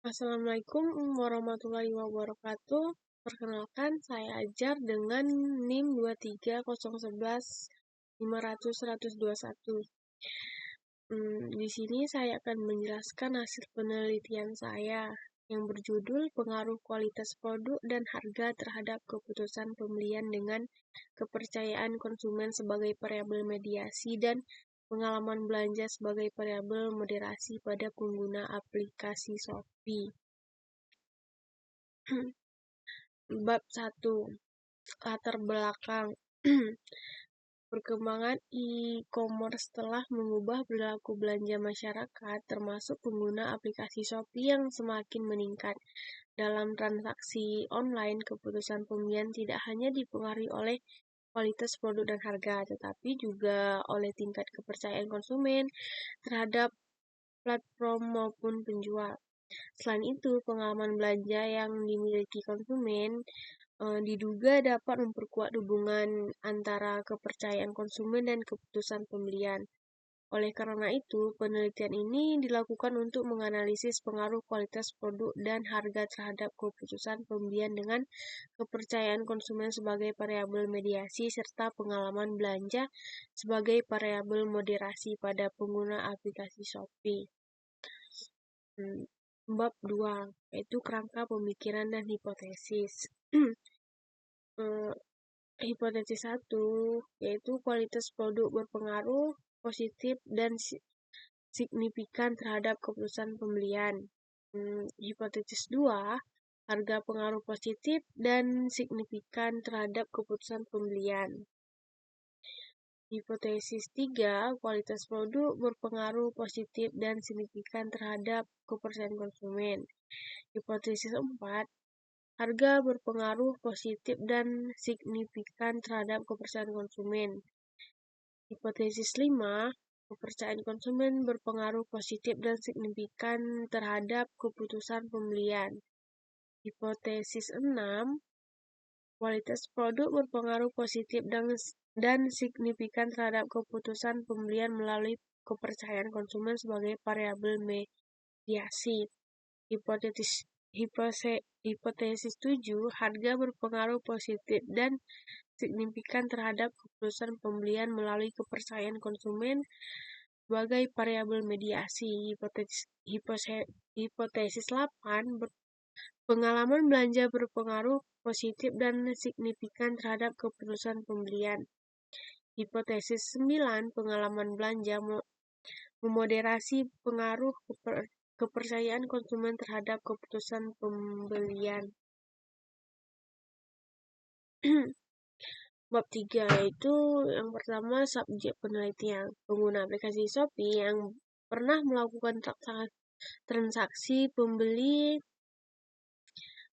Assalamualaikum warahmatullahi wabarakatuh. Perkenalkan, saya Ajar dengan NIM 23011500121. Di sini saya akan menjelaskan hasil penelitian saya yang berjudul Pengaruh Kualitas Produk dan Harga Terhadap Keputusan Pembelian dengan Kepercayaan Konsumen sebagai Variabel Mediasi dan Pengalaman Belanja sebagai Variabel Moderasi pada Pengguna Aplikasi Shopee. Bab 1. Latar belakang. Perkembangan e-commerce telah mengubah perilaku belanja masyarakat, termasuk pengguna aplikasi Shopee yang semakin meningkat. Dalam transaksi online, keputusan pembelian tidak hanya dipengaruhi oleh kualitas produk dan harga, tetapi juga oleh tingkat kepercayaan konsumen terhadap platform maupun penjual. Selain itu, pengalaman belanja yang dimiliki konsumen diduga dapat memperkuat hubungan antara kepercayaan konsumen dan keputusan pembelian. Oleh karena itu, penelitian ini dilakukan untuk menganalisis pengaruh kualitas produk dan harga terhadap keputusan pembelian dengan kepercayaan konsumen sebagai variabel mediasi serta pengalaman belanja sebagai variabel moderasi pada pengguna aplikasi Shopee. Bab 2, yaitu kerangka pemikiran dan hipotesis. Hipotesis 1, yaitu kualitas produk berpengaruh positif dan signifikan terhadap keputusan pembelian. Hipotesis 2, harga pengaruh positif dan signifikan terhadap keputusan pembelian. Hipotesis 3, kualitas produk berpengaruh positif dan signifikan terhadap kepercayaan konsumen. Hipotesis 4, harga berpengaruh positif dan signifikan terhadap kepercayaan konsumen. Hipotesis 5, kepercayaan konsumen berpengaruh positif dan signifikan terhadap keputusan pembelian. Hipotesis 6, kualitas produk berpengaruh positif dan signifikan terhadap keputusan pembelian melalui kepercayaan konsumen sebagai variabel mediasi. Hipotesis 7, harga berpengaruh positif dan signifikan terhadap keputusan pembelian melalui kepercayaan konsumen sebagai variabel mediasi. Hipotesis 8, pengalaman belanja berpengaruh positif dan signifikan terhadap keputusan pembelian. Hipotesis 9, pengalaman belanja memoderasi pengaruh kepercayaan konsumen terhadap keputusan pembelian. Bab 3, yaitu yang pertama subjek penelitian. Pengguna aplikasi Shopee yang pernah melakukan transaksi pembeli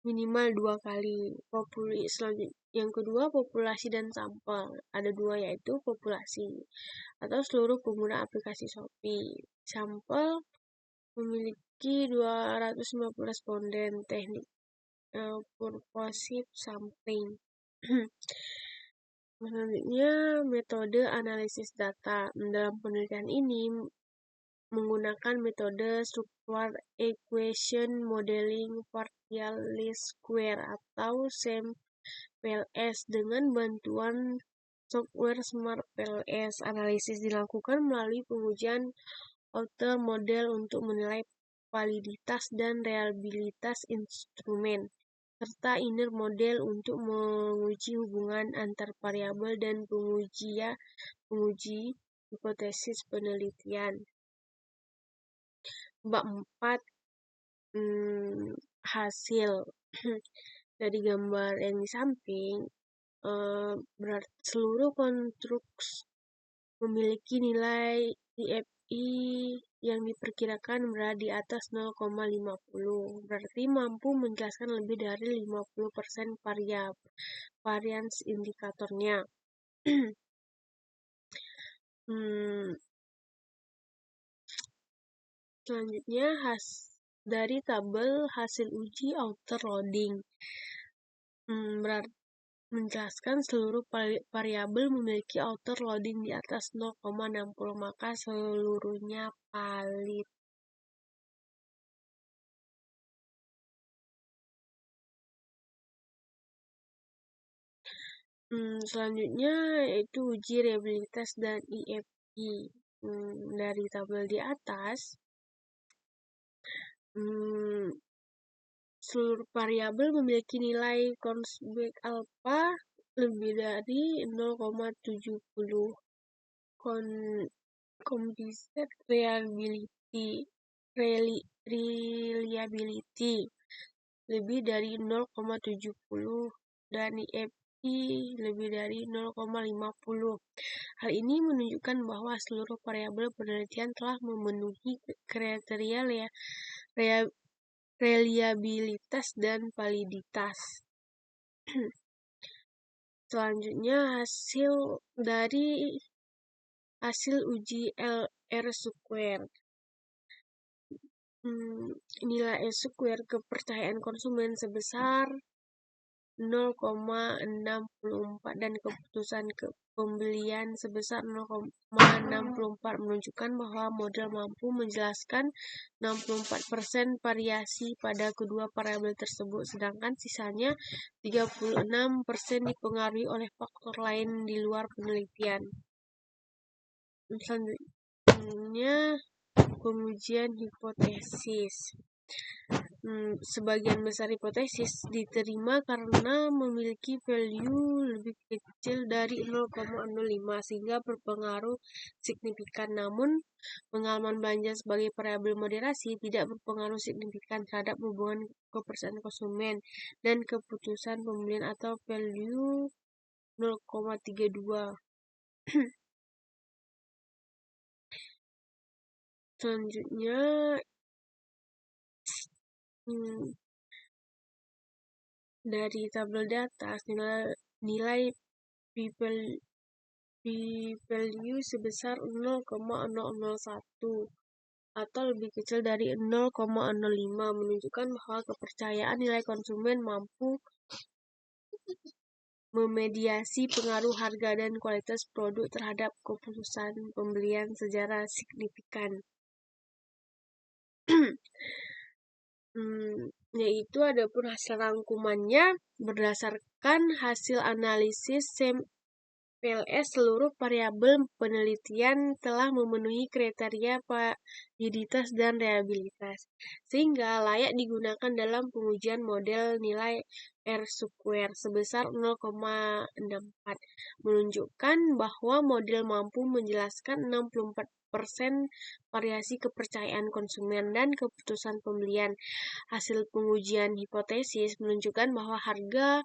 minimal 2 kali. Yang kedua, populasi dan sampel. Ada 2, yaitu populasi atau seluruh pengguna aplikasi Shopee. Sampel memiliki 250 responden. Teknik purposive sampling. Selanjutnya, metode analisis data. Dalam penelitian ini menggunakan metode structured equation modeling partial least square atau SEM-PLS dengan bantuan software Smart PLS. Analisis dilakukan melalui pengujian outer model untuk menilai validitas dan reliabilitas instrumen, serta inner model untuk menguji hubungan antar variabel dan penguji hipotesis penelitian. Bab 4, hasil. Dari gambar yang di samping, berarti seluruh konstruksi memiliki nilai IFI yang diperkirakan berada di atas 0,50. Berarti mampu menjelaskan lebih dari 50% varians indikatornya. Selanjutnya, dari tabel hasil uji outer loading. Berarti menjelaskan seluruh variabel memiliki outer loading di atas 0,60, maka seluruhnya valid. Selanjutnya yaitu uji reliabilitas dan IFI. Dari tabel di atas, seluruh variabel memiliki nilai Consbeck alpha lebih dari 0,70. Composite reliability lebih dari 0,70 dan IFI lebih dari 0,50. Hal ini menunjukkan bahwa seluruh variabel penelitian telah memenuhi kriteria reliabilitas dan validitas. Selanjutnya hasil uji R-squared. Nilai R-squared kepercayaan konsumen sebesar 0,64 dan keputusan pembelian sebesar 0,64 menunjukkan bahwa model mampu menjelaskan 64% variasi pada kedua variabel tersebut, sedangkan sisanya 36% dipengaruhi oleh faktor lain di luar penelitian. Selanjutnya, pengujian hipotesis. Sebagian besar hipotesis diterima karena memiliki value lebih kecil dari 0,05 sehingga berpengaruh signifikan. Namun, pengalaman belanja sebagai variabel moderasi tidak berpengaruh signifikan terhadap hubungan kepercayaan konsumen dan keputusan pembelian atau value 0,32. Selanjutnya, dari tabel di atas, nilai p-value sebesar 0,001 atau lebih kecil dari 0,05 menunjukkan bahwa kepercayaan nilai konsumen mampu memediasi pengaruh harga dan kualitas produk terhadap keputusan pembelian secara signifikan. Yaitu adapun hasil rangkumannya berdasarkan hasil analisis PLS seluruh variabel penelitian telah memenuhi kriteria validitas dan reliabilitas sehingga layak digunakan dalam pengujian model nilai R-squared sebesar 0,64 menunjukkan bahwa model mampu menjelaskan 64% variasi kepercayaan konsumen dan keputusan pembelian. Hasil pengujian hipotesis menunjukkan bahwa harga,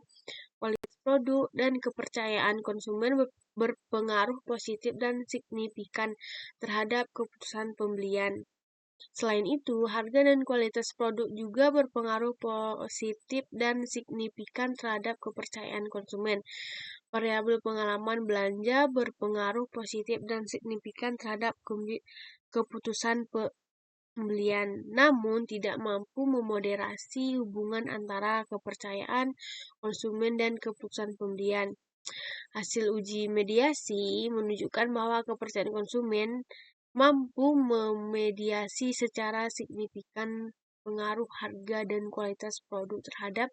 kualitas produk, dan kepercayaan konsumen berpengaruh positif dan signifikan terhadap keputusan pembelian. Selain itu, harga dan kualitas produk juga berpengaruh positif dan signifikan terhadap kepercayaan konsumen. Variabel pengalaman belanja berpengaruh positif dan signifikan terhadap keputusan pembelian, namun tidak mampu memoderasi hubungan antara kepercayaan konsumen dan keputusan pembelian. Hasil uji mediasi menunjukkan bahwa kepercayaan konsumen mampu memediasi secara signifikan pengaruh harga dan kualitas produk terhadap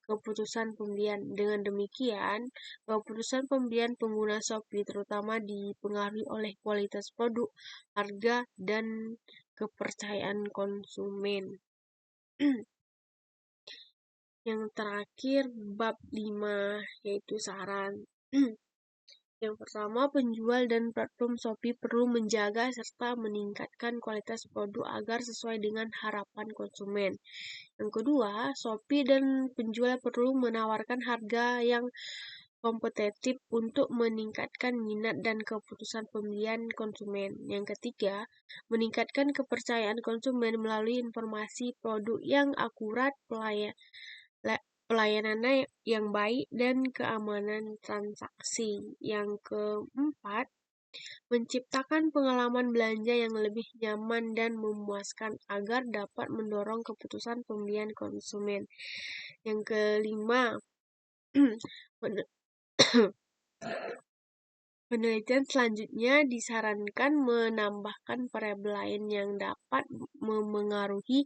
keputusan pembelian. Dengan demikian, keputusan pembelian pengguna Shopee terutama dipengaruhi oleh kualitas produk, harga, dan kepercayaan konsumen. Yang terakhir, bab 5, yaitu saran. Yang pertama, penjual dan platform Shopee perlu menjaga serta meningkatkan kualitas produk agar sesuai dengan harapan konsumen. Yang kedua, Shopee dan penjual perlu menawarkan harga yang kompetitif untuk meningkatkan minat dan keputusan pembelian konsumen. Yang ketiga, meningkatkan kepercayaan konsumen melalui informasi produk yang akurat, pelayanannya yang baik, dan keamanan transaksi. Yang keempat, menciptakan pengalaman belanja yang lebih nyaman dan memuaskan agar dapat mendorong keputusan pembelian konsumen. Yang kelima, penelitian selanjutnya disarankan menambahkan variabel lain yang dapat memengaruhi